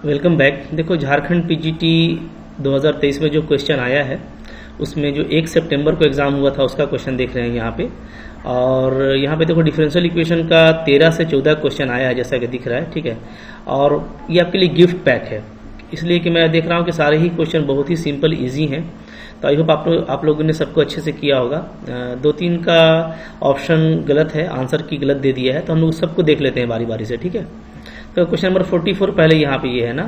Welcome back. देखो, Jharkhand PGT 2023 में जो क्वेश्चन आया है उसमें जो 1 सितंबर को एग्ज़ाम हुआ था उसका क्वेश्चन देख रहे हैं यहाँ पे। और यहाँ पे देखो डिफरेंशियल इक्वेशन का 13 से 14 क्वेश्चन आया है जैसा कि दिख रहा है, ठीक है। और ये आपके लिए गिफ्ट पैक है, इसलिए कि मैं देख रहा हूँ कि सारे ही क्वेश्चन बहुत ही सिंपल ईजी हैं। तो आई होप आप लोगों ने सबको अच्छे से किया होगा। 2-3 का ऑप्शन गलत है, आंसर की गलत दे दिया है, तो हम लोग सबको देख लेते हैं बारी बारी से, ठीक है। तो क्वेश्चन नंबर 44 पहले यहाँ पे ये है ना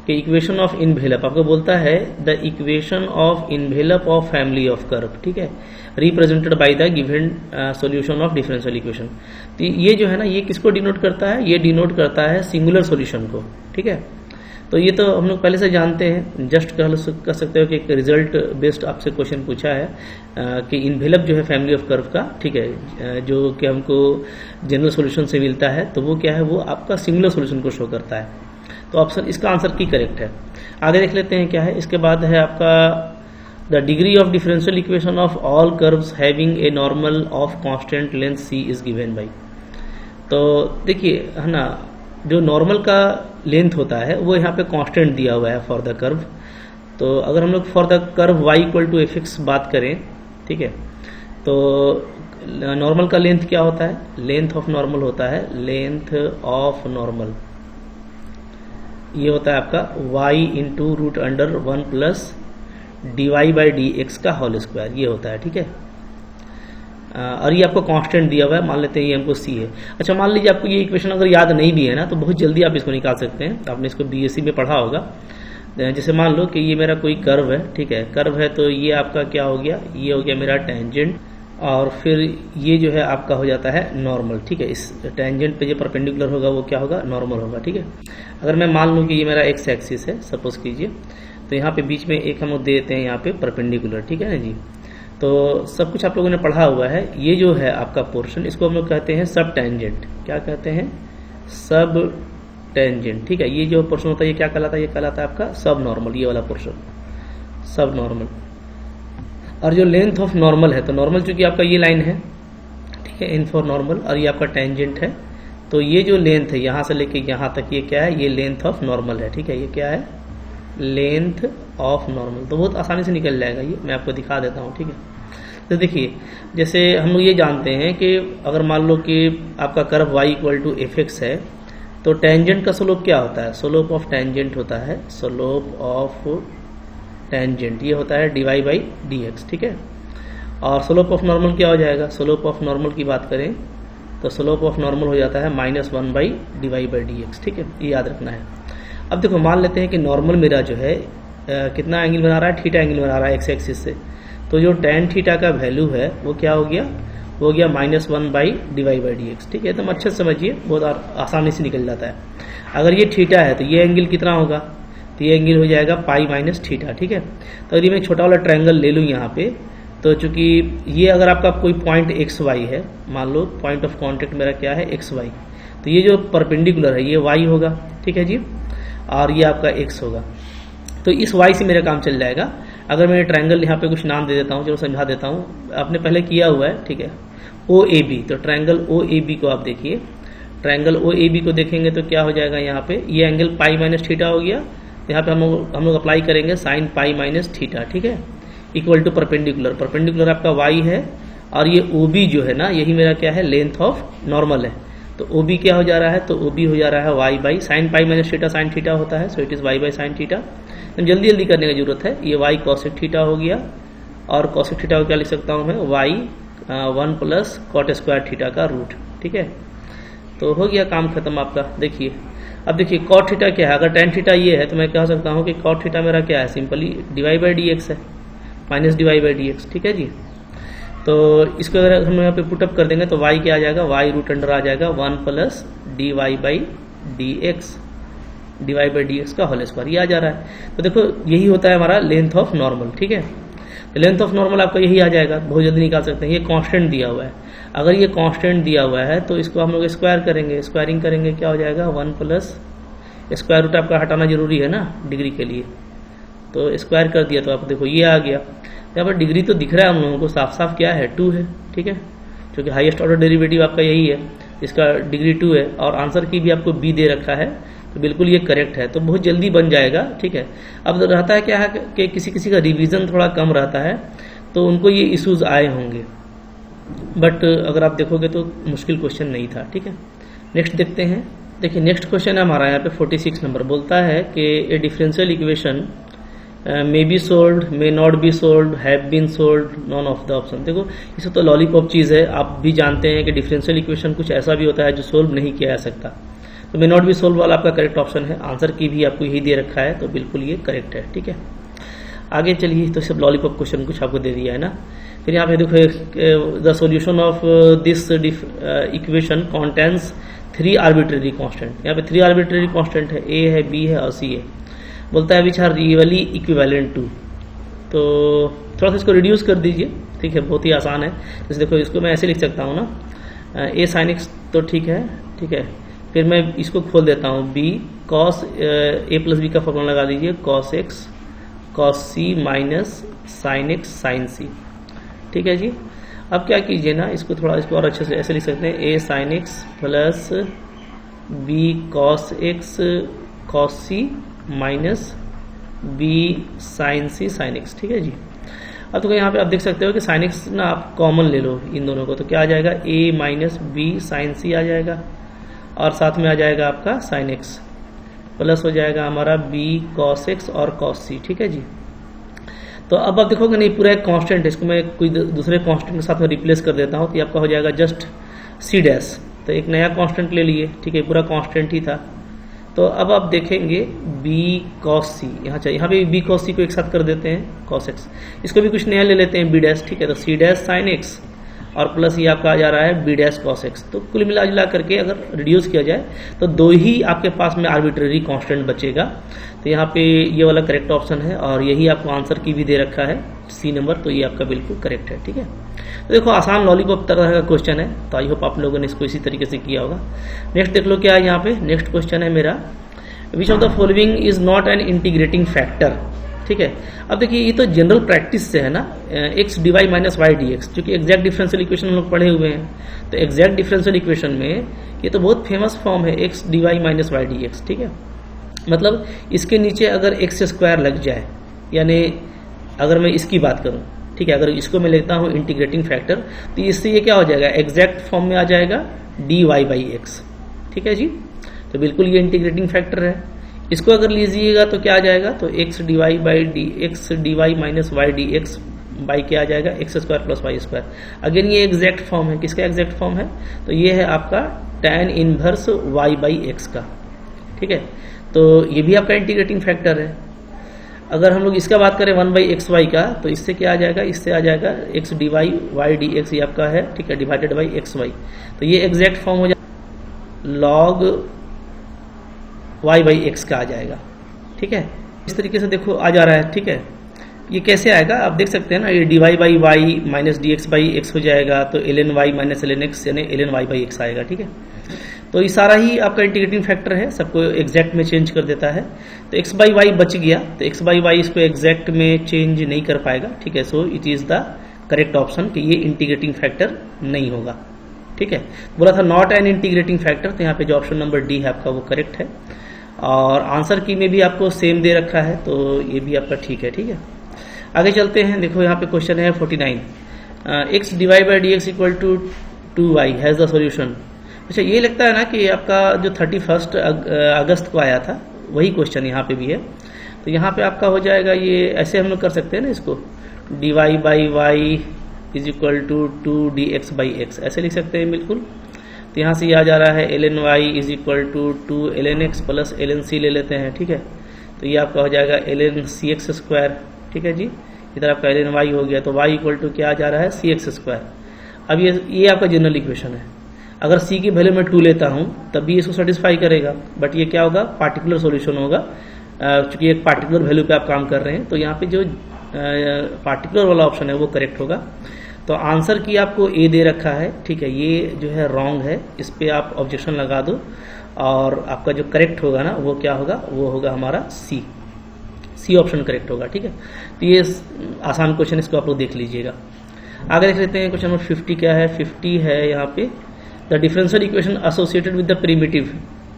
कि इक्वेशन ऑफ इनवेलप आपको बोलता है the equation of envelope of family of curve, ठीक है, represented by the given solution of differential equation. तो ये जो है ना ये किसको डिनोट करता है? ये डिनोट करता है सिंगुलर सॉल्यूशन को, ठीक है। तो ये तो हम लोग पहले से जानते हैं, जस्ट कह सकते हो कि एक रिजल्ट बेस्ड आपसे क्वेश्चन पूछा है कि इनवेलप जो है फैमिली ऑफ कर्व का, ठीक है, जो कि हमको जनरल सॉल्यूशन से मिलता है, तो वो क्या है, वो आपका सिंगुलर सॉल्यूशन को शो करता है। तो ऑप्शन इसका आंसर की करेक्ट है। आगे देख लेते हैं क्या है। इसके बाद है आपका the degree of differential equation of all curves having a normal of constant length C is given by. तो देखिए है ना, जो नॉर्मल का लेंथ होता है वो यहाँ पे कांस्टेंट दिया हुआ है फॉर द कर्व। तो अगर हम लोग for the curve y equal to fx बात करें, ठीक है, तो नॉर्मल का लेंथ क्या होता है? लेंथ ऑफ नॉर्मल होता है, लेंथ ऑफ नॉर्मल ये होता है आपका y into root under 1 plus dy by d x का होल स्क्वायर, ये होता है, ठीक है। और ये आपको कांस्टेंट दिया हुआ है, मान लेते हैं ये हमको सी है। अच्छा, मान लीजिए आपको ये इक्वेशन अगर याद नहीं भी है ना, तो बहुत जल्दी आप इसको निकाल सकते हैं। आपने इसको बीएससी में पढ़ा होगा। जैसे मान लो कि ये मेरा कोई कर्व है, ठीक है, कर्व है, तो ये आपका क्या हो गया, ये हो गया मेरा टेंजेंट, और फिर ये जो है आपका हो जाता है नॉर्मल, ठीक है। इस टेंजेंट पे जो परपेंडिकुलर होगा वो क्या होगा, नॉर्मल होगा, ठीक है। अगर मैं मान लूँ कि ये मेरा एक्स एक्सिस है, सपोज कीजिए, तो यहाँ पे बीच में एक हम लोग देते हैं यहाँ पे परपेंडिकुलर, ठीक है ना जी। तो सब कुछ आप लोगों ने पढ़ा हुआ है। ये जो है आपका पोर्शन, इसको हम लोग कहते हैं सब टेंजेंट। क्या कहते हैं? सब टेंजेंट, ठीक है। ये जो पोर्शन होता है ये क्या कहलाता है? ये कहलाता है आपका सब नॉर्मल, ये वाला पोर्शन सब नॉर्मल। और जो लेंथ ऑफ नॉर्मल है, तो नॉर्मल चूंकि आपका ये लाइन है, ठीक है, इन फॉर नॉर्मल, और ये आपका टेंजेंट है, तो ये जो लेंथ है यहाँ से लेके यहाँ तक, ये क्या है? ये लेंथ ऑफ नॉर्मल है, ठीक है। ये क्या है? Length of normal. तो बहुत आसानी से निकल जाएगा, ये मैं आपको दिखा देता हूँ, ठीक है। तो देखिए, जैसे हम लोग ये जानते हैं कि अगर मान लो कि आपका curve y equal to fx है, तो टेंजेंट का स्लोप क्या होता है? स्लोप ऑफ टेंजेंट होता है, स्लोप ऑफ टेंजेंट ये होता है dy बाई डी एक्स, ठीक है। और स्लोप ऑफ नॉर्मल क्या हो जाएगा? स्लोप ऑफ नॉर्मल की बात करें तो स्लोप ऑफ नॉर्मल हो जाता है -1 by d y by d x, ठीक है, ये याद रखना है। अब देखो, मान लेते हैं कि नॉर्मल मेरा जो है कितना एंगल बना रहा है? थीटा एंगल बना रहा है एक्स एक्सिस से। तो जो tan थीटा का वैल्यू है वो क्या हो गया? वो हो गया -1 by d y by d x, ठीक है। तो अच्छे से समझिए, बहुत आसानी से निकल जाता है। अगर ये थीटा है तो ये एंगल कितना होगा? तो ये एंगल हो जाएगा पाई माइनस थीटा, ठीक है। तो यदि मैं छोटा वाला ट्रायंगल ले लूँ यहाँ पे, तो चूंकि ये अगर आपका कोई पॉइंट एक्स वाई है, मान लो पॉइंट ऑफ कॉन्टेक्ट मेरा क्या है? एक्स वाई, तो ये जो परपेंडिकुलर है ये वाई होगा, ठीक है जी, और ये आपका एक्स होगा। तो इस y से मेरा काम चल जाएगा। अगर मैं ट्रायंगल यहाँ पे कुछ नाम दे देता हूँ, चलो समझा देता हूँ, आपने पहले किया हुआ है, ठीक है, OAB। तो ट्रायंगल OAB को आप देखिए, ट्रायंगल OAB को देखेंगे तो क्या हो जाएगा? यहाँ पे ये एंगल पाई माइनस थीटा हो गया। यहाँ पे हम लोग अप्लाई करेंगे साइन पाई माइनस थीटा, ठीक है, इक्वल टू परपेंडिकुलर। परपेंडिकुलर आपका y है, और ये OB जो है ना, यही मेरा क्या है? लेंथ ऑफ नॉर्मल है। तो OB क्या हो जा रहा है? तो OB हो जा रहा है y by sine pi minus theta, sine theta होता है, so it is y by sine theta. जल्दी जल्दी करने की जरूरत है। ये y कॉसेक थीटा हो गया, और कॉसेक थीटा को क्या लिख सकता हूँ मैं? y 1 plus cot square theta का रूट, ठीक है। तो हो गया काम खत्म आपका। देखिए, अब देखिए कॉट थीटा क्या है? अगर tan थीटा ये है तो मैं कह सकता हूँ कि कॉट थीटा मेरा क्या है? Simply dy by d x है, माइनस dy बाई डी एक्स, ठीक है जी। तो इसको अगर हम यहाँ पे पुटअप कर देंगे तो y क्या आ जाएगा? y रूट अंडर आ जाएगा 1 plus dy by d x, dy by d x का होल स्क्वायर, ये आ जा रहा है। तो देखो, यही होता है हमारा लेंथ ऑफ नॉर्मल, ठीक है। तो लेंथ ऑफ नॉर्मल आपका यही आ जाएगा, बहुत जल्दी निकाल सकते हैं। ये कांस्टेंट दिया हुआ है। अगर ये कांस्टेंट दिया हुआ है तो इसको हम लोग स्क्वायर करेंगे, स्क्वायरिंग करेंगे, क्या हो जाएगा? 1 प्लस स्क्वायर रूट आपका हटाना जरूरी है ना डिग्री के लिए, तो स्क्वायर कर दिया तो आप देखो ये आ गया। यहाँ पर डिग्री तो दिख रहा है हम लोगों को साफ साफ, क्या है? 2 है, ठीक है, क्योंकि हाईएस्ट ऑर्डर डेरिवेटिव आपका यही है, इसका डिग्री 2 है, और आंसर की भी आपको b दे रखा है। तो बिल्कुल ये करेक्ट है, तो बहुत जल्दी बन जाएगा। ठीक है, अब रहता है क्या है कि किसी किसी का रिवीजन थोड़ा कम रहता है तो उनको ये इश्यूज आए होंगे, बट अगर आप देखोगे तो मुश्किल क्वेश्चन नहीं था। ठीक है, नेक्स्ट देखते हैं। देखिए नेक्स्ट क्वेश्चन है हमारा यहाँ पे 46 नंबर, बोलता है कि a differential equation may be solved, may not be solved, have been solved, none of the option. देखो इसमें तो लॉलीपॉप चीज़ है, आप भी जानते हैं कि डिफरेंशियल इक्वेशन कुछ ऐसा भी होता है जो सोल्व नहीं किया जा सकता, तो मे नॉट बी सोल्व वाला आपका करेक्ट ऑप्शन है। आंसर की भी आपको यही दे रखा है, तो बिल्कुल ये करेक्ट है। ठीक है, आगे चलिए, तो सब लॉलीपॉप क्वेश्चन कुछ आपको दे दिया है ना। फिर यहाँ पे देखो the solution of this equation contains 3 arbitrary constant. यहाँ पे 3 आर्बिट्रेरी कांस्टेंट है, ए है, बी है और सी है। बोलता है which are really equivalent to, तो थोड़ा सा इसको रिड्यूस कर दीजिए। ठीक है, बहुत ही आसान है। जैसे देखो इसको मैं ऐसे लिख सकता हूँ ना, ए साइन एक्स तो ठीक है। ठीक है, फिर मैं इसको खोल देता हूँ, B cos A plus B का फॉर्मूला लगा दीजिए, cos x cos C minus sine x sign सी। ठीक है जी, अब क्या कीजिए ना, इसको थोड़ा इसको और अच्छे से ऐसे लिख सकते हैं, A sine x plus B cos x cos C minus B sine C sine x. ठीक है जी, अब तो यहाँ पे आप देख सकते हो कि साइन एक्स ना आप कॉमन ले लो इन दोनों को, तो क्या आ जाएगा, ए माइनस बी साइन सी आ जाएगा, और साथ में आ जाएगा आपका साइन एक्स, प्लस हो जाएगा हमारा बी कॉस एक्स और कॉस सी। ठीक है जी, तो अब आप देखोगे नहीं पूरा एक कांस्टेंट है, इसको मैं कोई दूसरे कांस्टेंट के साथ में रिप्लेस कर देता हूँ, तो ये आपका हो जाएगा जस्ट सी डैश, तो एक नया कांस्टेंट ले लिए। ठीक है, पूरा कांस्टेंट ही था। तो अब आप देखेंगे बी कॉस सी, यहाँ पे बी कॉस सी को एक साथ कर देते हैं, कॉस एक्स, इसको भी कुछ नया ले लेते हैं, बी डैश। ठीक है, तो सी डैश साइन एक्स और प्लस ये आपका आ जा रहा है बी डैश कॉस एक्स। तो कुल मिला जुला करके अगर रिड्यूस किया जाए तो 2 ही आपके पास में आर्बिट्रेरी कांस्टेंट बचेगा। तो यहाँ पे ये वाला करेक्ट ऑप्शन है, और यही आपको आंसर की भी दे रखा है सी नंबर, तो ये आपका बिल्कुल करेक्ट है। ठीक है, तो देखो आसान लॉलीपॉप तरह का क्वेश्चन है, तो आई होप आप लोगों ने इसको इसी तरीके से किया होगा। नेक्स्ट देख लो क्या है यहाँ पे, नेक्स्ट क्वेश्चन है मेरा, which of the following is not an integrating factor. ठीक है, अब देखिए ये तो जनरल प्रैक्टिस से है ना, x d y minus y d x, क्योंकि एग्जैक्ट डिफरेंशियल इक्वेशन हम लोग पढ़े हुए हैं, तो एग्जैक्ट डिफरेंशियल इक्वेशन में ये तो बहुत फेमस फॉर्म है, x d y minus y d x. ठीक है, मतलब इसके नीचे अगर एक्स स्क्वायर लग जाए, यानी अगर मैं इसकी बात करूं, ठीक है, अगर इसको मैं लेता हूं इंटीग्रेटिंग फैक्टर, तो इससे ये क्या हो जाएगा, एग्जैक्ट फॉर्म में आ जाएगा डी वाई बाई एक्स। ठीक है जी, तो बिल्कुल ये इंटीग्रेटिंग फैक्टर है। इसको अगर लीजिएगा तो क्या आ जाएगा, तो x d y by d x d y minus y d x by क्या आ जाएगा, x square plus y square. Again ये एग्जैक्ट फॉर्म है, किसका एग्जैक्ट फॉर्म है, तो ये है आपका tan inverse y by x का। ठीक है, तो ये भी आपका इंटीग्रेटिंग फैक्टर है। अगर हम लोग इसका बात करें 1 बाई एक्स वाई का, तो इससे क्या आ जाएगा, इससे आ जाएगा x d y y d x, ये आपका है। ठीक है, डिवाइडेड बाई एक्स वाई, तो ये एग्जैक्ट फॉर्म हो जाएगा लॉग वाई बाई एक्स का आ जाएगा। ठीक है, इस तरीके से देखो आ जा रहा है। ठीक है, ये कैसे आएगा आप देख सकते हैं ना, ये d y by y minus d x by x हो जाएगा, तो l n y minus l n x यानी l n y by x आएगा। ठीक है, तो ये सारा ही आपका इंटीग्रेटिंग फैक्टर है, सबको एग्जैक्ट में चेंज कर देता है। तो एक्स बाई वाई बच गया, तो एक्स बाई वाई इसको एग्जैक्ट में चेंज नहीं कर पाएगा। ठीक है, so it is the correct option कि ये इंटीग्रेटिंग फैक्टर नहीं होगा। ठीक है, बोला था नॉट एन इंटीग्रेटिंग फैक्टर, तो यहाँ पे जो ऑप्शन नंबर डी है आपका वो करेक्ट है, और आंसर की में भी आपको सेम दे रखा है, तो ये भी आपका ठीक है। ठीक है, आगे चलते हैं। देखो यहाँ पे क्वेश्चन है 49, x divide by d x equal to 2y has the solution. अच्छा, ये लगता है ना कि आपका जो 31 अगस्त को आया था वही क्वेश्चन यहाँ पे भी है, तो यहाँ पे आपका हो जाएगा, ये ऐसे हम लोग कर सकते हैं ना इसको, d y by y is equal to 2 d x by x, ऐसे लिख सकते हैं बिल्कुल। तो यहाँ से ये आ जा रहा है l n y is equal to 2 l n x plus l n c ले लेते हैं। ठीक है, तो ये आपका हो जाएगा l n c x square. ठीक है जी, इधर आपका एल एन वाई हो गया, तो वाई इक्वल टू क्या आ जा रहा है, सी एक्स स्क्वायर। अब ये आपका जनरल इक्वेशन है, अगर सी की वैल्यू मैं 2 लेता हूँ तब भी इसको सेटिस्फाई करेगा, बट ये क्या होगा, पार्टिकुलर सॉल्यूशन होगा, चूंकि एक पार्टिकुलर वैल्यू पे आप काम कर रहे हैं, तो यहाँ पे जो पार्टिकुलर वाला ऑप्शन है वो करेक्ट होगा। तो आंसर की आपको ए दे रखा है। ठीक है, ये जो है रॉन्ग है, इस पे आप ऑब्जेक्शन लगा दो, और आपका जो करेक्ट होगा ना वो क्या होगा, वो होगा हमारा सी ऑप्शन करेक्ट होगा। ठीक है, तो ये आसान क्वेश्चन, इसको आप लोग देख लीजिएगा। आगे देख लेते हैं क्वेश्चन नंबर 50 क्या है। 50 है यहाँ पे, the differential equation associated with the primitive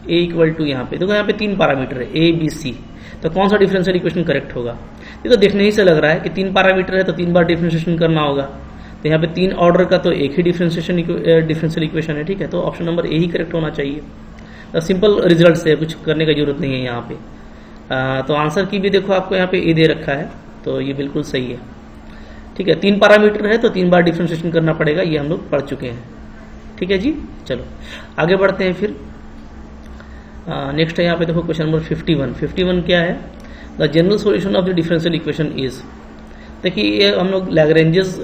a equal to यहाँ पे देखो, यहाँ पे 3 पैरामीटर है ए बी सी, तो कौन सा डिफरेंशियल इक्वेशन करेक्ट होगा? ये तो देखने ही से लग रहा है कि 3 पैरामीटर है तो 3 बार डिफरेंशिएशन करना होगा, तो यहाँ पे 3 ऑर्डर का तो एक ही डिफरेंशियल इक्वेशन है, ठीक है। तो option number A he correct होना चाहिए। तो सिंपल रिजल्ट से कुछ करने का जरूरत नहीं है यहाँ पे। तो आंसर की भी देखो आपको यहाँ पे ए दे रखा है, तो ये बिल्कुल सही है, ठीक है। 3 पैरामीटर है तो 3 बार डिफरेंशिएशन करना पड़ेगा, ये हम लोग पढ़ चुके हैं, ठीक है जी। चलो आगे बढ़ते हैं फिर। नेक्स्ट है यहाँ पे देखो क्वेश्चन नंबर 51 क्या है? The general solution of the differential equation is. देखिए ये हम लोग लैग्रेंजेस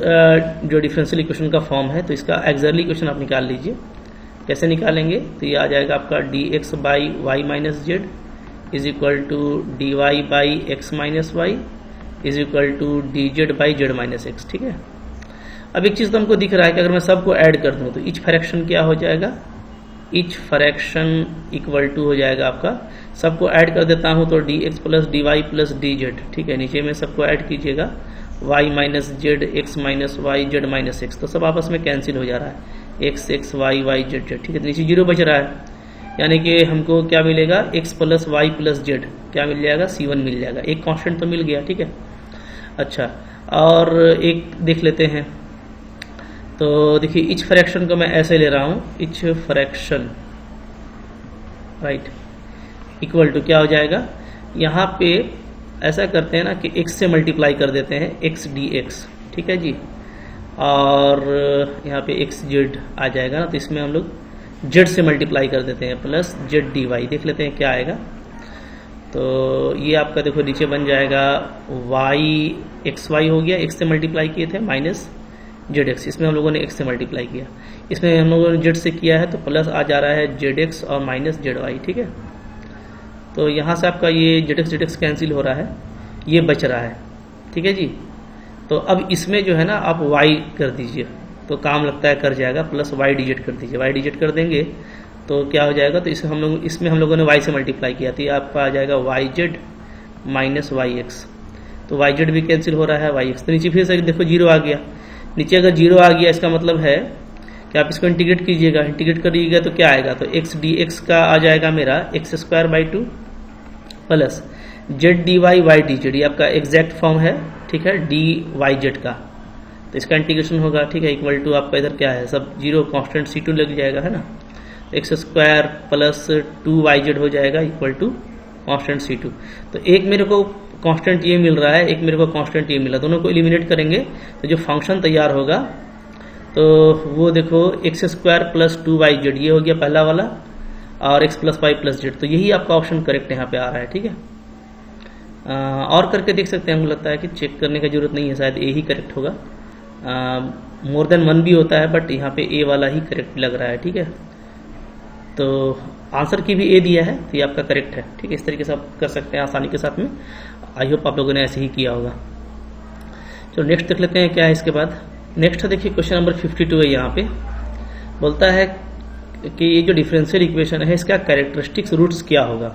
जो डिफरेंशियल इक्वेशन का फॉर्म है, तो इसका एक्सैक्टली इक्वेशन आप निकाल लीजिए। कैसे निकालेंगे? तो ये आ जाएगा आपका dx by y minus z is equal to dy by x minus y is equal to dz by z minus x, ठीक है। अब एक चीज़ तो हमको दिख रहा है कि अगर मैं सबको ऐड कर दूं तो ईच फ्रैक्शन क्या हो जाएगा? ईच फ्रैक्शन इक्वल टू हो जाएगा आपका, सबको ऐड कर देता हूं तो dx plus dy plus dz, ठीक है। नीचे में सबको ऐड कीजिएगा, y minus z x minus y z minus x, तो सब आपस में कैंसिल हो जा रहा है, x x y y z z, ठीक है। नीचे 0 बच रहा है, यानी कि हमको क्या मिलेगा? x plus y plus z क्या मिल जाएगा? C1 मिल जाएगा। एक कांस्टेंट तो मिल गया, ठीक है। अच्छा, और एक देख लेते हैं। तो देखिए इच फ्रैक्शन को मैं ऐसे ले रहा हूं, each fraction right equal to क्या हो जाएगा? यहाँ पे ऐसा करते हैं ना कि x से मल्टीप्लाई कर देते हैं, x dx, ठीक है जी। और यहाँ पे x z आ जाएगा ना, तो इसमें हम लोग z से मल्टीप्लाई कर देते हैं प्लस z dy। देख लेते हैं क्या आएगा। तो ये आपका देखो नीचे बन जाएगा y एक्स वाई हो गया, x से मल्टीप्लाई किए थे, माइनस जेड एक्स, इसमें हम लोगों ने x से मल्टीप्लाई किया, इसमें हम लोगों ने z से किया है तो प्लस आ जा रहा है जेड एक्स और माइनस जेड वाई, ठीक है। तो यहाँ से आपका ये जेड एक्स कैंसिल हो रहा है, ये बच रहा है, ठीक है जी। तो अब इसमें जो है ना आप y कर दीजिए तो काम लगता है कर जाएगा, प्लस y डिजिट कर दीजिए, y डिजिट कर देंगे तो क्या हो जाएगा? तो इसमें हम लोगों ने y से मल्टीप्लाई किया, तो ये आपका आ जाएगा y z minus y x, तो वाई जेड भी कैंसिल हो रहा है, वाई एक्स। तो नीचे फिर से देखो 0 आ गया, नीचे अगर 0 आ गया इसका मतलब है कि आप इसको इंटीग्रेट कीजिएगा, इंटीग्रेट करिएगा तो क्या आएगा? तो x dx का आ जाएगा मेरा x square by 2 plus z d y y d z, ये आपका एग्जैक्ट फॉर्म है, ठीक है, डी वाई जेड का। तो इसका इंटीग्रेशन होगा, ठीक है, इक्वल टू आपका इधर क्या है? सब 0 कांस्टेंट C2 लग जाएगा, है ना। X square plus 2 y z हो जाएगा इक्वल टू कांस्टेंट C2। तो एक मेरे को कांस्टेंट ये मिल रहा है, एक मेरे को कांस्टेंट ये मिला, दोनों को एलिमिनेट करेंगे तो जो फंक्शन तैयार होगा तो वो देखो x square plus 2 y z, ये हो गया पहला वाला, और x plus y plus z. तो यही आपका ऑप्शन करेक्ट यहाँ पे आ रहा है, ठीक है। और करके देख सकते हैं, हमको लगता है कि चेक करने की जरूरत नहीं है, शायद ए ही करेक्ट होगा। मोर देन 1 भी होता है बट यहाँ पे ए वाला ही करेक्ट लग रहा है, ठीक है। तो आंसर की भी ए दिया है तो ये आपका करेक्ट है, ठीक है। इस तरीके से आप कर सकते हैं आसानी के साथ में। आई होप आप लोगों ने ऐसे ही किया होगा। चलो नेक्स्ट देख लेते हैं क्या है इसके बाद। नेक्स्ट देखिए क्वेश्चन नंबर 52 है। यहाँ पे बोलता है कि ये जो डिफरेंशियल इक्वेशन है इसका कैरेक्टरिस्टिक्स रूट्स क्या होगा।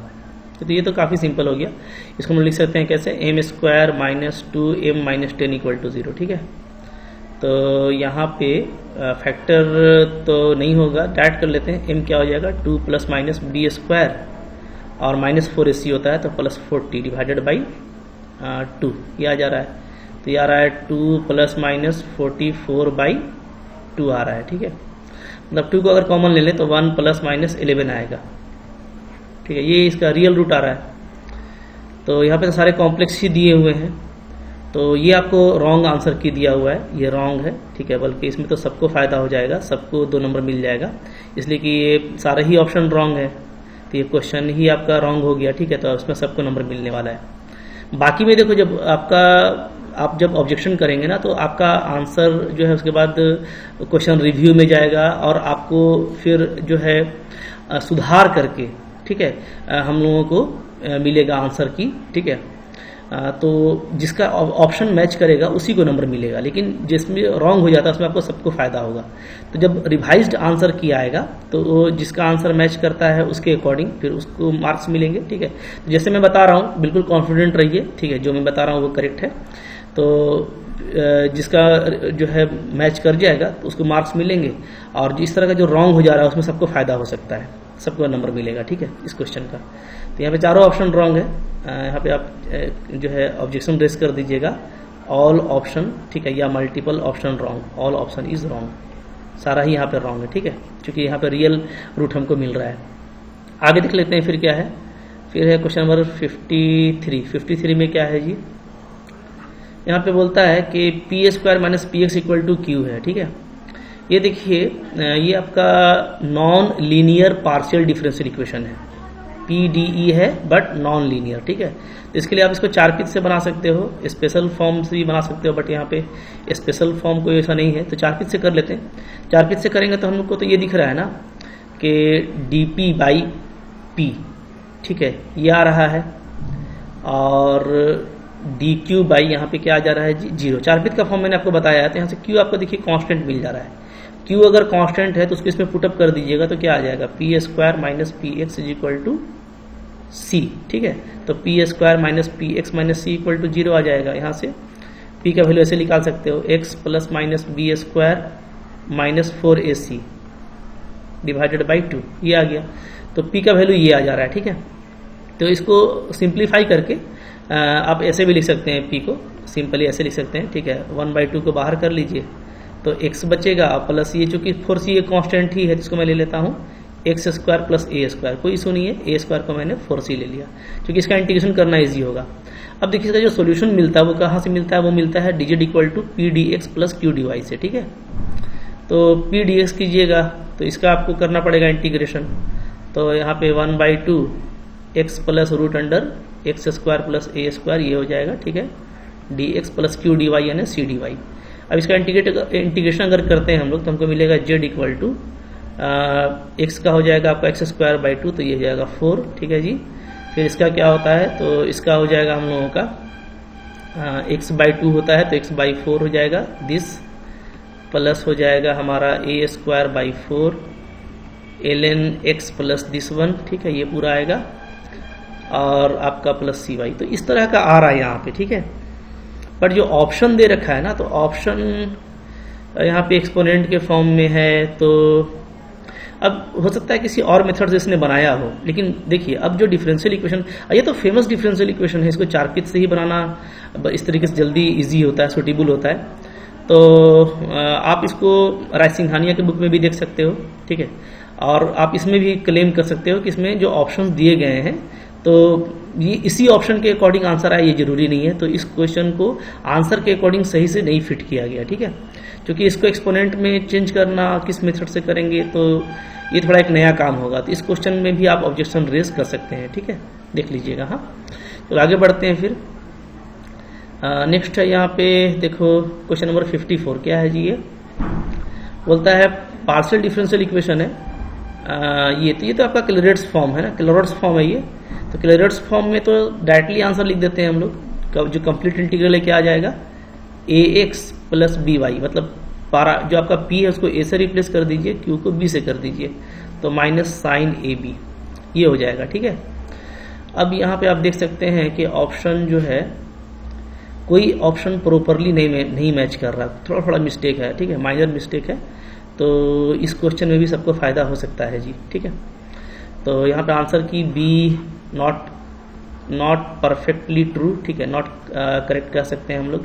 तो ये तो काफ़ी सिंपल हो गया, इसको हम लिख सकते हैं कैसे? M square minus 2m minus 10 equal to 0, ठीक है। तो यहाँ पे फैक्टर तो नहीं होगा, डायरेक्ट कर लेते हैं। m क्या हो जाएगा? 2 प्लस माइनस बी स्क्वायर और माइनस 4ac होता है तो प्लस 40 डिवाइडेड बाई 2, ये आ जा रहा है। तो ये आ रहा है 2 प्लस माइनस 44 बाई 2 आ रहा है, ठीक है। मतलब 2 को अगर कॉमन ले लें तो 1 प्लस माइनस 11 आएगा, ठीक है। ये इसका रियल रूट आ रहा है। तो यहाँ पे तो सारे कॉम्प्लेक्स ही दिए हुए हैं, तो ये आपको रॉन्ग आंसर की दिया हुआ है, ये रॉन्ग है, ठीक है। बल्कि इसमें तो सबको फायदा हो जाएगा, सबको 2 नंबर मिल जाएगा, इसलिए कि ये सारे ही ऑप्शन रॉन्ग है, तो ये क्वेश्चन ही आपका रॉन्ग हो गया, ठीक है। तो उसमें सबको नंबर मिलने वाला है। बाकी में देखो जब आप जब ऑब्जेक्शन करेंगे ना तो आपका आंसर जो है उसके बाद क्वेश्चन रिव्यू में जाएगा और आपको फिर जो है सुधार करके, ठीक है, हम लोगों को मिलेगा आंसर की, ठीक है। तो जिसका ऑप्शन मैच करेगा उसी को नंबर मिलेगा, लेकिन जिसमें रॉन्ग हो जाता है उसमें आपको सबको फायदा होगा। तो जब रिवाइज्ड आंसर की आएगा तो वो जिसका आंसर मैच करता है उसके अकॉर्डिंग फिर उसको मार्क्स मिलेंगे, ठीक है। तो जैसे मैं बता रहा हूँ बिल्कुल कॉन्फिडेंट रहिए, ठीक है, जो मैं बता रहा हूँ वो करेक्ट है। तो जिसका जो है मैच कर जाएगा तो उसको मार्क्स मिलेंगे, और जिस तरह का जो रॉन्ग हो जा रहा है उसमें सबको फायदा हो सकता है। सबको नंबर मिलेगा, ठीक है, इस क्वेश्चन का। तो यहाँ पे चारों ऑप्शन रॉन्ग है। यहाँ पे आप जो है ऑब्जेक्शन रेज कर दीजिएगा, ऑल ऑप्शन, ठीक है, या multiple option wrong, all option is wrong, सारा ही यहाँ पे रॉन्ग है, ठीक है, क्योंकि यहाँ पे रियल रूट हमको मिल रहा है। आगे देख लेते हैं फिर क्या है। फिर है क्वेश्चन नंबर 53 में क्या है जी, यहाँ पे बोलता है कि p square minus p x equal to q है, ठीक है। ये देखिए, ये आपका non linear partial differential equation है, PDE है बट नॉन लीनियर, ठीक है। तो इसके लिए आप इसको चारपित से बना सकते हो, स्पेशल फॉर्म से भी बना सकते हो, बट यहाँ पे स्पेशल फॉर्म कोई ऐसा नहीं है, तो चारपित से कर लेते हैं। चारपित से करेंगे तो हम लोग को तो ये दिख रहा है ना कि dp बाई p, ठीक है, ये आ रहा है, और dq बाई यहाँ पे क्या आ जा रहा है जी, 0। चारपित का फॉर्म मैंने आपको बताया है। तो यहाँ से q आपको देखिए कांस्टेंट मिल जा रहा है। q अगर कांस्टेंट है तो उसको इसमें पुटअप कर दीजिएगा, तो क्या आ जाएगा, p square minus p x is equal to c, ठीक है। तो p square minus p x minus c equal to 0 आ जाएगा। यहाँ से p का वैल्यू ऐसे निकाल सकते हो, x plus minus b square minus 4ac divided by 2, ये आ गया। तो p का वैल्यू ये आ जा रहा है, ठीक है। तो इसको सिंप्लीफाई करके आप ऐसे भी लिख सकते हैं, p को सिंपली ऐसे लिख सकते हैं, ठीक है। 1/2 को बाहर कर लीजिए तो x बचेगा, प्लस ये चूंकि 4c ये कांस्टेंट ही है, जिसको मैं ले लेता हूँ x square plus a square, कोई इशू नहीं है। ए स्क्वायर को मैंने 4c ले लिया, क्योंकि इसका इंटीग्रेशन करना ईजी होगा। अब देखिए इसका जो सोल्यूशन मिलता है वो कहाँ से मिलता है, वो मिलता है digit equal to p d x plus q d y से, ठीक है। तो पी डी एक्स कीजिएगा तो इसका आपको करना पड़ेगा इंटीग्रेशन। तो यहाँ पे 1/2 x plus root under x square plus a square, ये हो जाएगा, ठीक है, d x plus q d y यानी सी डी वाई। अब इसका इंटीग्रेशन अगर करते हैं हम लोग तो हमको मिलेगा जेड इक्वल टू एक्स का हो जाएगा आपका एक्स स्क्वायर बाई 2, तो ये हो जाएगा 4, ठीक है जी। फिर इसका क्या होता है, तो इसका हो जाएगा हम लोगों का एक्स बाई 2 होता है, तो एक्स बाई 4 हो जाएगा, दिस प्लस हो जाएगा हमारा a square by 4 ln x plus this 1, ठीक है, ये पूरा आएगा, और आपका प्लस सी वाई। तो इस तरह का आ रहा है यहाँ पे, ठीक है। पर जो ऑप्शन दे रखा है ना, तो ऑप्शन यहाँ पे एक्सपोनेंट के फॉर्म में है, तो अब हो सकता है किसी और मेथड से इसने बनाया हो, लेकिन देखिए अब जो डिफरेंशियल इक्वेशन, ये तो फेमस डिफरेंशियल इक्वेशन है, इसको चारपित से ही बनाना इस तरीके से जल्दी इजी होता है, सुटेबल होता है। तो आप इसको राय सिंघानिया के बुक में भी देख सकते हो, ठीक है, और आप इसमें भी क्लेम कर सकते हो कि इसमें जो ऑप्शन दिए गए हैं तो ये इसी ऑप्शन के अकॉर्डिंग आंसर आए, ये जरूरी नहीं है। तो इस क्वेश्चन को आंसर के अकॉर्डिंग सही से नहीं फिट किया गया, ठीक है, क्योंकि इसको एक्सपोनेंट में चेंज करना किस मेथड से करेंगे तो ये थोड़ा एक नया काम होगा। तो इस क्वेश्चन में भी आप ऑब्जेक्शन रेज कर सकते हैं, ठीक है, देख लीजिएगा। हाँ, तो आगे बढ़ते हैं फिर। नेक्स्ट है यहाँ पे देखो क्वेश्चन नंबर 54 क्या है जी, ये बोलता है पार्शियल डिफरेंशियल इक्वेशन है। ये तो आपका क्लोरेट्स फॉर्म है ना, क्लोरेट्स फॉर्म है ये। तो क्लोरेट्स फॉर्म में तो डायरेक्टली आंसर लिख देते हैं हम लोग, जो कंप्लीट इंटीग्रल है क्या आ जाएगा, ए एक्स प्लस बी वाई, मतलब पारा जो आपका p है उसको a से रिप्लेस कर दीजिए, q को b से कर दीजिए, तो माइनस साइन ए बी, ये हो जाएगा, ठीक है। अब यहाँ पे आप देख सकते हैं कि ऑप्शन जो है कोई ऑप्शन प्रॉपरली नहीं मैच कर रहा, थोड़ा थोड़ा मिस्टेक है, ठीक है, माइनर मिस्टेक है। तो इस क्वेश्चन में भी सबको फायदा हो सकता है जी, ठीक है। तो यहाँ पे आंसर की बी नॉट परफेक्टली ट्रू, ठीक है, नॉट करेक्ट कह सकते हैं हम लोग,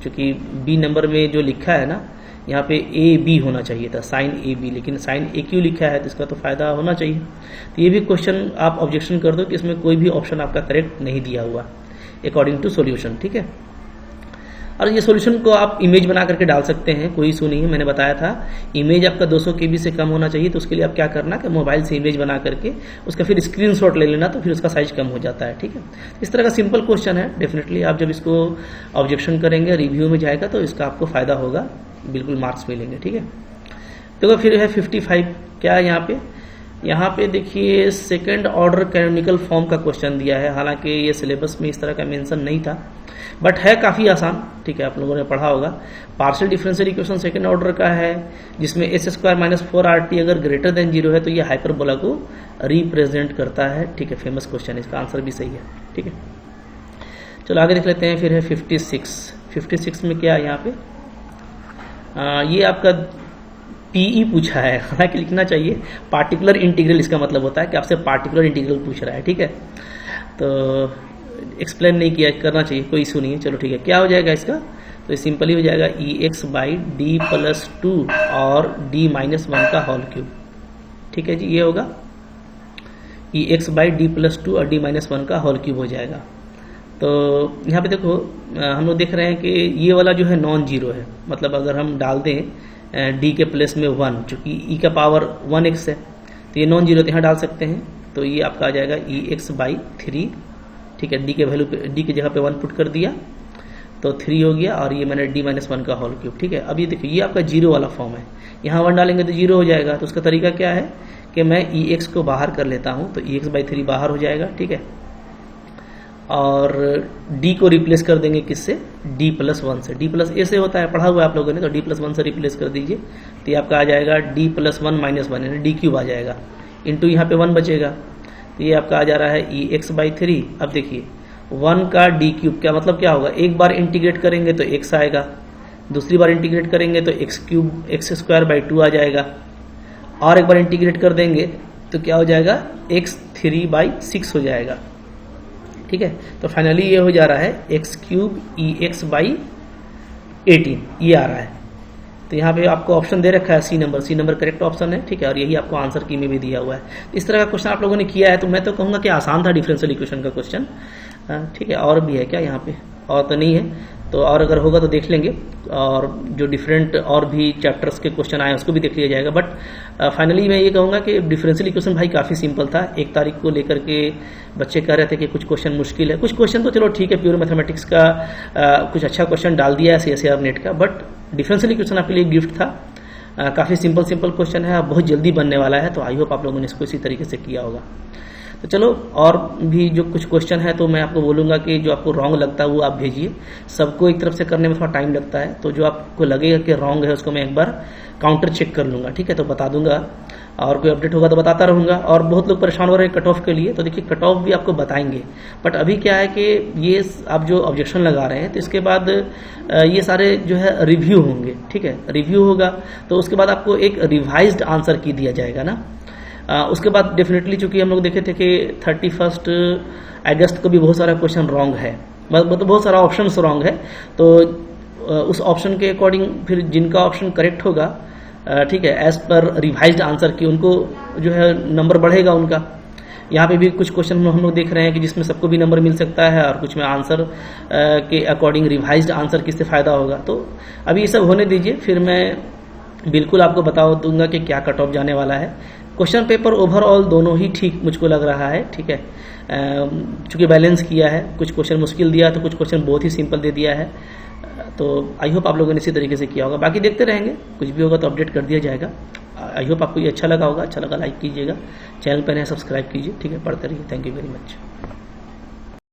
क्योंकि बी नंबर में जो लिखा है ना यहाँ पे ए बी होना चाहिए था, साइन ए बी, लेकिन साइन ए क्यू लिखा है, तो इसका तो फायदा होना चाहिए। तो ये भी क्वेश्चन आप ऑब्जेक्शन कर दो कि इसमें कोई भी ऑप्शन आपका करेक्ट नहीं दिया हुआ अकॉर्डिंग टू सॉल्यूशन, ठीक है। और ये सॉल्यूशन को आप इमेज बना करके डाल सकते हैं, कोई इशू नहीं है। मैंने बताया था इमेज आपका 200 KB से कम होना चाहिए, तो उसके लिए आप क्या करना कि मोबाइल से इमेज बना करके उसका फिर स्क्रीनशॉट ले लेना, तो फिर उसका साइज कम हो जाता है, ठीक है। इस तरह का सिंपल क्वेश्चन है। डेफिनेटली आप जब इसको ऑब्जेक्शन करेंगे, रिव्यू में जाएगा, तो इसका आपको फायदा होगा, बिल्कुल मार्क्स मिलेंगे, ठीक है। तो फिर है 55 क्या है यहाँ पे देखिए सेकेंड ऑर्डर कैनोनिकल फॉर्म का क्वेश्चन दिया है। हालांकि ये सिलेबस में इस तरह का मेंशन नहीं था, बट है काफ़ी आसान, ठीक है, आप लोगों ने पढ़ा होगा। Partial differential equation second order का है, जिसमें एस स्क्वायर माइनस 4RT अगर ग्रेटर देन 0 है तो ये हाइपरबोला को रिप्रेजेंट करता है, ठीक है। फेमस क्वेश्चन है, इसका आंसर भी सही है, ठीक है। चलो आगे देख लेते हैं। फिर है 56 में क्या है यहाँ पे, ये आपका पीई पूछा है, हालांकि लिखना चाहिए पार्टिकुलर इंटीग्रल, इसका मतलब होता है कि आपसे पार्टिकुलर इंटीग्रल पूछ रहा है, ठीक है। तो एक्सप्लेन नहीं किया, करना चाहिए, कोई इशू नहीं है। चलो ठीक है, क्या हो जाएगा इसका, तो सिंपली हो जाएगा EX/D+2 और D-1 का होल क्यूब, ठीक है जी। ये होगा EX/D+2 और D-1 का होल क्यूब हो जाएगा। तो यहाँ पे देखो हम लोग देख रहे हैं कि ये वाला जो है नॉन जीरो है, मतलब अगर हम डाल दें D के प्लेस में 1, चूँकि E का पावर 1x है तो ये नॉन जीरो, तो यहाँ डाल सकते हैं। तो ये आपका आ जाएगा EX/3, ठीक है। D के वैल्यू पे, D की जगह पे 1 पुट कर दिया तो 3 हो गया, और ये मैंने D-1 का होल क्यूब, ठीक है। अब ये देखिए ये आपका जीरो वाला फॉर्म है, यहाँ 1 डालेंगे तो जीरो हो जाएगा। तो उसका तरीका क्या है कि मैं EX को बाहर कर लेता हूँ, तो EX/3 बाहर हो जाएगा, ठीक है। और D को रिप्लेस कर देंगे किससे, D+1 से। D+A से होता है, पढ़ा हुआ है आप लोगों ने, तो D+1 से रिप्लेस कर दीजिए, तो ये आपका आ जाएगा D+1 - 1 यानी D क्यूब आ जाएगा, इंटू यहाँ पे 1 बचेगा, तो ये आपका आ जा रहा है EX/3। अब देखिए 1 का D क्यूब, क्या मतलब क्या होगा, एक बार इंटीग्रेट करेंगे तो x आएगा, दूसरी बार इंटीग्रेट करेंगे तो x² आ जाएगा, और एक बार इंटीग्रेट कर देंगे तो क्या हो जाएगा, x3/6 हो जाएगा, ठीक है। तो फाइनली ये हो जा रहा है x³ EX/18, ये आ रहा है। तो यहाँ पे आपको ऑप्शन दे रखा है सी नंबर करेक्ट ऑप्शन है, ठीक है। और यही आपको आंसर की में भी दिया हुआ है। इस तरह का क्वेश्चन आप लोगों ने किया है, तो मैं तो कहूँगा कि आसान था डिफरेंशियल इक्वेशन का क्वेश्चन, ठीक है। और भी है क्या यहाँ पे, और तो नहीं है, तो और अगर होगा तो देख लेंगे, और जो डिफरेंट और भी चैप्टर्स के क्वेश्चन आए उसको भी देख लिया जाएगा। बट फाइनली मैं ये कहूँगा कि डिफरेंशियल इक्वेशन भाई काफ़ी सिंपल था। 1 तारीख को लेकर के बच्चे कह रहे थे कि कुछ क्वेश्चन मुश्किल है, कुछ क्वेश्चन तो चलो ठीक है, प्योर मैथमेटिक्स का कुछ अच्छा क्वेश्चन डाल दिया है CSIR नेट का, बट डिफरेंशियल इक्वेशन आपके लिए गिफ्ट था। काफ़ी सिंपल क्वेश्चन है, बहुत जल्दी बनने वाला है, तो आई होप आप लोगों ने इसको इसी तरीके से किया होगा। तो चलो और भी जो कुछ क्वेश्चन है तो मैं आपको बोलूँगा कि जो आपको रॉन्ग लगता है वो आप भेजिए, सबको एक तरफ से करने में थोड़ा टाइम लगता है, तो जो आपको लगेगा कि रॉन्ग है उसको मैं एक बार काउंटर चेक कर लूँगा, ठीक है, तो बता दूंगा, और कोई अपडेट होगा तो बताता रहूँगा। और बहुत लोग परेशान हो रहे हैं कट ऑफ के लिए, तो देखिए कट ऑफ भी आपको बताएंगे, बट अभी क्या है कि ये आप जो ऑब्जेक्शन लगा रहे हैं तो इसके बाद ये सारे जो है रिव्यू होंगे, ठीक है, रिव्यू होगा तो उसके बाद आपको एक रिवाइज्ड आंसर की दिया जाएगा ना। उसके बाद डेफिनेटली, चूंकि हम लोग देखे थे कि 31 अगस्त को भी बहुत सारा क्वेश्चन रॉन्ग है, मतलब बहुत सारा ऑप्शन रॉन्ग है, तो उस ऑप्शन के अकॉर्डिंग फिर जिनका ऑप्शन करेक्ट होगा, ठीक है, एज पर रिवाइज्ड आंसर की, उनको जो है नंबर बढ़ेगा उनका। यहाँ पे भी कुछ क्वेश्चन हम लोग देख रहे हैं कि जिसमें सबको भी नंबर मिल सकता है, और कुछ में आंसर के अकॉर्डिंग रिवाइज्ड आंसर किससे फ़ायदा होगा। तो अभी ये सब होने दीजिए, फिर मैं बिल्कुल आपको बता दूंगा कि क्या कट ऑफ जाने वाला है। क्वेश्चन पेपर ओवरऑल दोनों ही ठीक मुझको लग रहा है, ठीक है, चूँकि बैलेंस किया है, कुछ क्वेश्चन मुश्किल दिया तो कुछ क्वेश्चन बहुत ही सिंपल दे दिया है। तो आई होप आप लोगों ने इसी तरीके से किया होगा, बाकी देखते रहेंगे, कुछ भी होगा तो अपडेट कर दिया जाएगा। आई होप आपको ये अच्छा लगा होगा, अच्छा लगा लाइक कीजिएगा, चैनल पर नया सब्सक्राइब कीजिए, ठीक है, पढ़ते रहिए। Thank you very much.